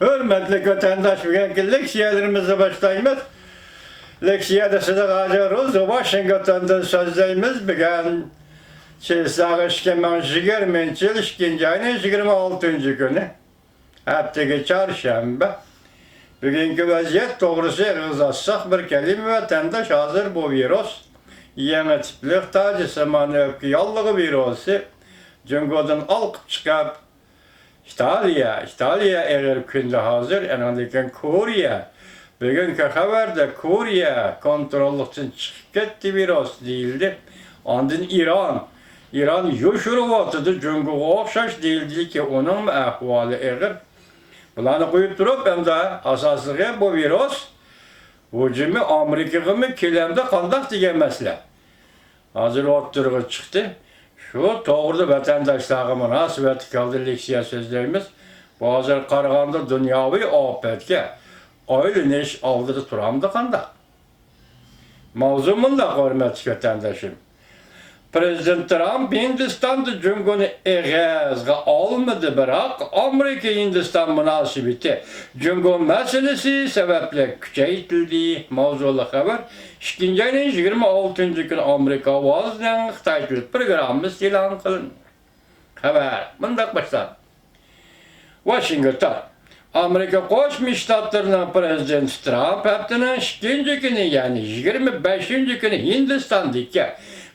Hürmetli vatandaş, bugünkü leksiyalarımıza başlayımız. Leksiyada size gacıyoruz. Washington'dan sözleyimiz bugün Çelsağı 2020 yıl 2. ayının 26. günü. Haftaki çarşamba. Bugünkü vaziyet doğrusu rızassak bir kelime vatandaş hazır bu virüs. Yeni tiplik tacı zamanı öpkü yallığı virusu. Cungo'dan alkıp çıkıp İtalya eğer künde hazır, enandiken Koriya. Bugünkü haberde Koriya kontrollük için çıkıp gitti virüs değildi. Andın İran yoşuru vatıdı, Cungo'ya okşaş değildi ki onun ahvalı eğer. Bulanı koyup durup hem de asaslığı bu virüs, hücumu Amerika'yı mı kilemde kandak diye mesele. Hazır oturuğa çıktı. Şu doğru vatandaşlarına münasebet kaldı leksiya sözlerimiz. Bazı karganda dünyavi afetke öyle neş aldı turamdı kanda. Mavzumun da hürmetli vatandaşım. Prezident Trump Hindistan'da Cumhur'un eğazga almadı bırak Amerika-Hindistan münasebeti Cumhur meselesi sebeple küçeytildi mavzulu haber. 2. ayının 26. gün Amerika vazdan Xitay programı ilan kılın. Haber bundak başlar. Washington Amerika Koşmuş Ştatlarının Prezident Trump haftanın 2. günü yani 25. günü Hindistan'daki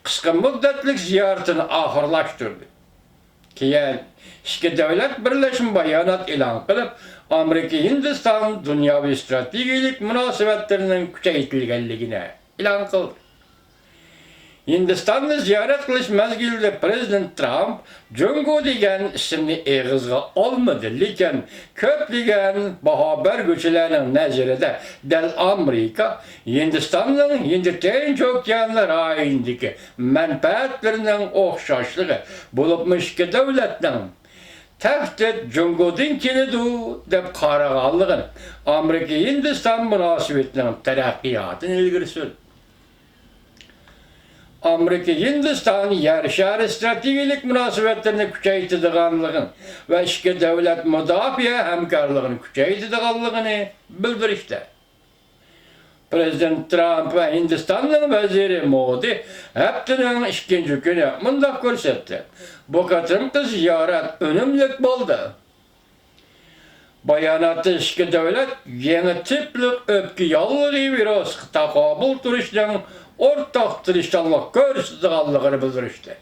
kısa müddetlik ziyaretini ahırlaştırdı. Keyin iki devlet birleşim bayanat ilan kılıp Amerika-Hindistan dünyavi stratejik münasebetlerinin küçeytilgenligine ilan kıldı. Hindistan'da ziyaret kılış mezgilde Prezident Trump, Cungo degen isimli eğizga olmadı. Lekin köp degen haber güçlerinin nezirede del Amerika, Hindistan'ın Hindistan çokyanlar ayındaki menfaatlerinin okşaşlığı bulupmuş ki devletinin tehdit Cungo'dan kilidu dep karagallığın Amerika-Hindistan münasebetinin terakkiyatını ilgiri sürdü. Amerika-Hindistan yer stratejik münasebetlerini küçeytidiganlığın ve iki devlet müdafiye hemkarlığını küçeytidiganlığını bildirişte. Prezident Trump ve Hindistan'ın veziri Modi hepsinin 2. günü mındak görsetti. Bu katımkı ziyaret önümlük buldu. Bayanatı iki devlet yeni tiplik öpkü yallığı virüs takabul turistlerin ortak tırışanlık görüştüğünü bildirişti.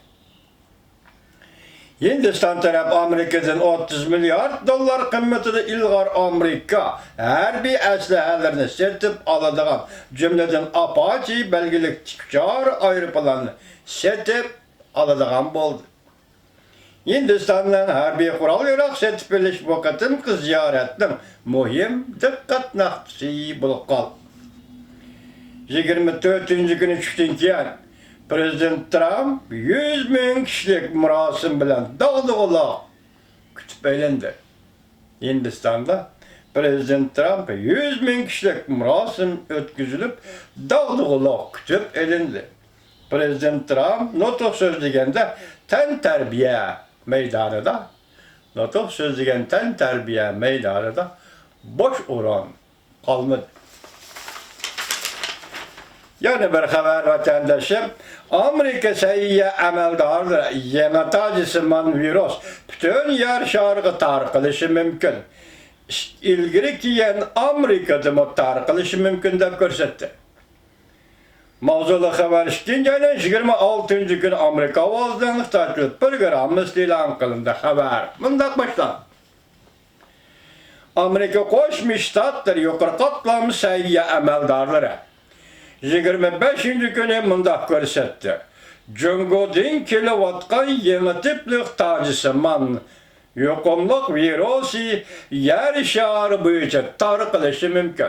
Hindistan tarafı Amerika'dan 30 milyar dolar kıymetli ilgar Amerika her bir eslehelerini setip aladığın cümleden Apache belgelik tüccar ayrıplarını setip aladığın oldu. Hindistan'dan harbiy kural yorak setip biliş vakitın kız ziyaretinin mühim dikkat naktisi bulup kaldı. 24. günü çıktınken Prezident Trump 100.000 kişilik murasim bilen dağlıqla kütüp eylindi. Hindistan'da Prezident Trump 100.000 kişilik murasim ötküzülüp dağlıqla kütüp eylindi. Prezident Trump notuk sözlegende ten terbiye meydanında boş oran kalmadı. Yani bir haber vatandaşım, Amerika seyyiye emeldardır, yemetacısından virüs, bütün yer şarkı tarqılışı mümkün. İlgiri kiyen Amerika'da mı tarqılışı mümkün de görsetti. Mavzulu haber 2. ayının 26. gün Amerika vazdan Xitay programı ilan kılındı haber. Bundak başlar. Amerika Koşmuş Ştatlar yukarı katlamış seyyiye emeldarları. 25. günü mındak görsetti. Cungo'dan kilovatkan yeni tiplik tacısıman yokumluk virusi yer şarı boyunca tarqılışı mümkün.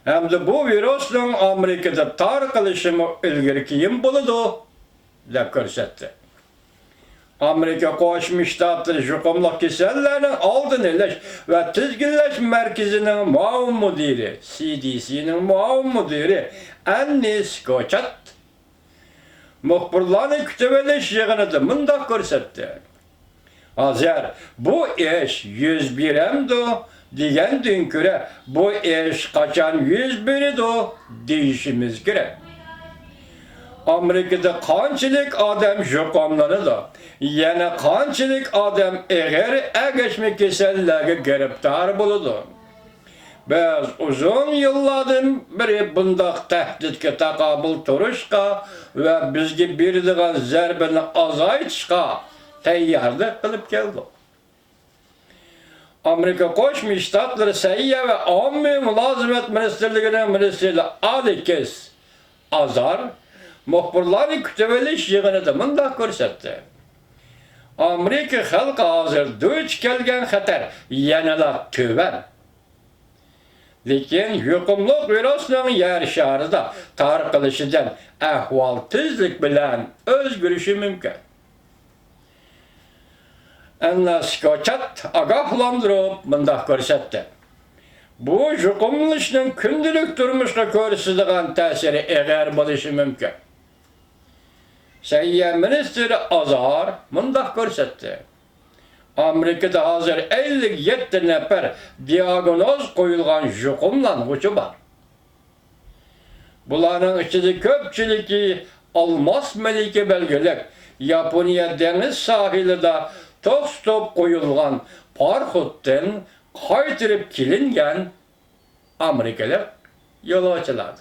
Hem de bu virüsün Amerika'da tarqılışı ilgiri kiyim buludu dep görsetti. Amerika Koşmuş Ştatları yokumluk kesellerinin aldın eleş ve tizginleş merkezinin muavin müdiri, CDC'nin muavin müdiri Annie Scott muhbirlarını kütüveleş yığınıdı mındak görsetti. Hazır bu iş 101'emdi diyen göre bu iş kaçan 101'idi deyişimiz gerek. Amerika'da kançılık adam jukomları da, yani kançılık adam eğer geçme kesellerine geriptar buludu. Biz uzun yıllardan beri bundak tehditke takabul turuşka ve bizge birdiğen zerbini azaytışka teyyarlık kılıp geldik. Amerika Koşmuş Ştatları Sayya ve Ammi Mülazimet Ministerliği'nin ministeri Alikes Azar, muhbirlerin kütüveliş yığını da mındak görsetti. Amerika halkı hazır duç kelgen xatar yanala tüven. Lekin yuqumluq virusning yer sharida tarqalishidan ahvol tezlik bilan o'zgarishi mumkin. Anna Skoçat agahlandırıp mındak ko'rsatdi. Bu yuqumlishning kundalik turmushga ko'rsatadigan ta'siri eg'ar bo'lishi mumkin. Sayya ministri Azar mındak ko'rsatdi. Amerika'da hazır 57 nefer diagnoz koyulgan yuqumlanğıcı var. Buların içinde köpçülüğü almas meliki belgelik Yaponiya deniz sahilinde top koyulgan parxuttan qaytırıp kelingen Amerikalı yolculardı.